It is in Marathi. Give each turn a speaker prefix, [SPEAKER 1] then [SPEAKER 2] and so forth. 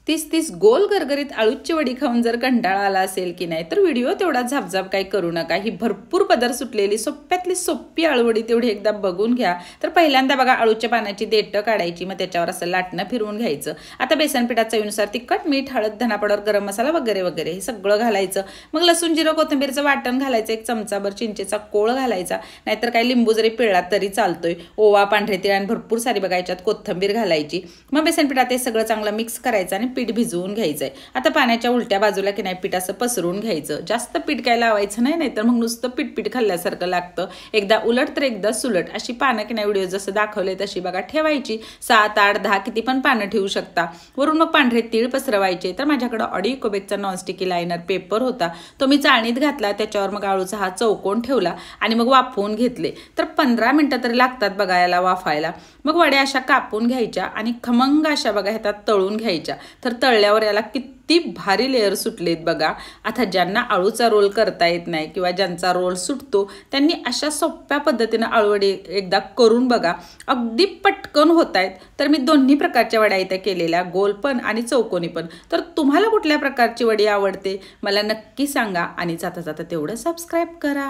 [SPEAKER 1] तीस गोल गरगरीत आळूची वडी खाऊन जर कंटाळा आला असेल की नाही तर व्हिडिओ तेवढा झापझाप काही करू नका। ही भरपूर पदर सुटलेली सोप्यातली सोपी आळूवडी तेवढी एकदा बघून घ्या। तर पहिल्यांदा बघा आळूच्या पानाची देठं काढायची, मग त्याच्यावर असं लाटणं फिरवून घ्यायचं। आता बेसन पिठात चवीनुसार तिखट, मीठ, हळद, धना पावडर, गरम मसाला वगैरे वगैरे हे सगळं घालायचं। मग लसूण, जिरं, कोथिंबीरचं वाटण घालायचं, एक चमचाभर चिंचेचा कोळ घालायचा, नाहीतर काही लिंबू जरी पिळला तरी चालतोय। ओवा, पांढरे तीळ आणि भरपूर सारी बघायच्यात कोथिंबीर घालायची। मग बेसन पिठात हे सगळं चांगलं मिक्स करायचं आणि पीठ भिजवून घ्यायचं। आता पाण्याच्या उलट्या बाजूला की नाही पीठ असं पसरून घ्यायचं। जास्त पीठ काय लावायचं नाही, नाहीतर मग नुसतं पीठ खाल्ल्यासारखं लागतं। एकदा उलट तर एकदा सुलट अशी पानं की नाही व्हिडिओ जसं दाखवलंय तशी बघा ठेवायची। 7, 8, 10 किती पण पानं ठेवू शकता। वरून मग पांढरे तीळ पसरवायचे। तर माझ्याकडे ऑडी इकोबेकचा नॉनस्टिकी लायनर पेपर होता, तो मी चाळणीत घातला, त्याच्यावर मग आळूचा हा चौकोन ठेवला आणि मग वाफवून घेतले। तर 15 मिनिटं तरी लागतात बघा याला वाफायला। मग वड्या अशा कापून घ्यायच्या आणि खमंग अशा बघा ह्यात तळून घ्यायच्या। तर तळल्यावर याला किती भारी लेयर सुटलेत बघा। आता ज्यांना आळूचा रोल करता येत नाही किंवा ज्यांचा रोल सुटतो त्यांनी अशा सोप्या पद्धतीने आळूवडी एकदा करून बघा, अगदी पटकन होत आहेत। तर मी दोन्ही प्रकारच्या वड्या इथे केलेल्या, गोल पण आणि चौकोनी पण। तर तुम्हाला कुठल्या प्रकारची वडी आवडते मला नक्की सांगा आणि जाता जाता तेवढं सबस्क्राईब करा।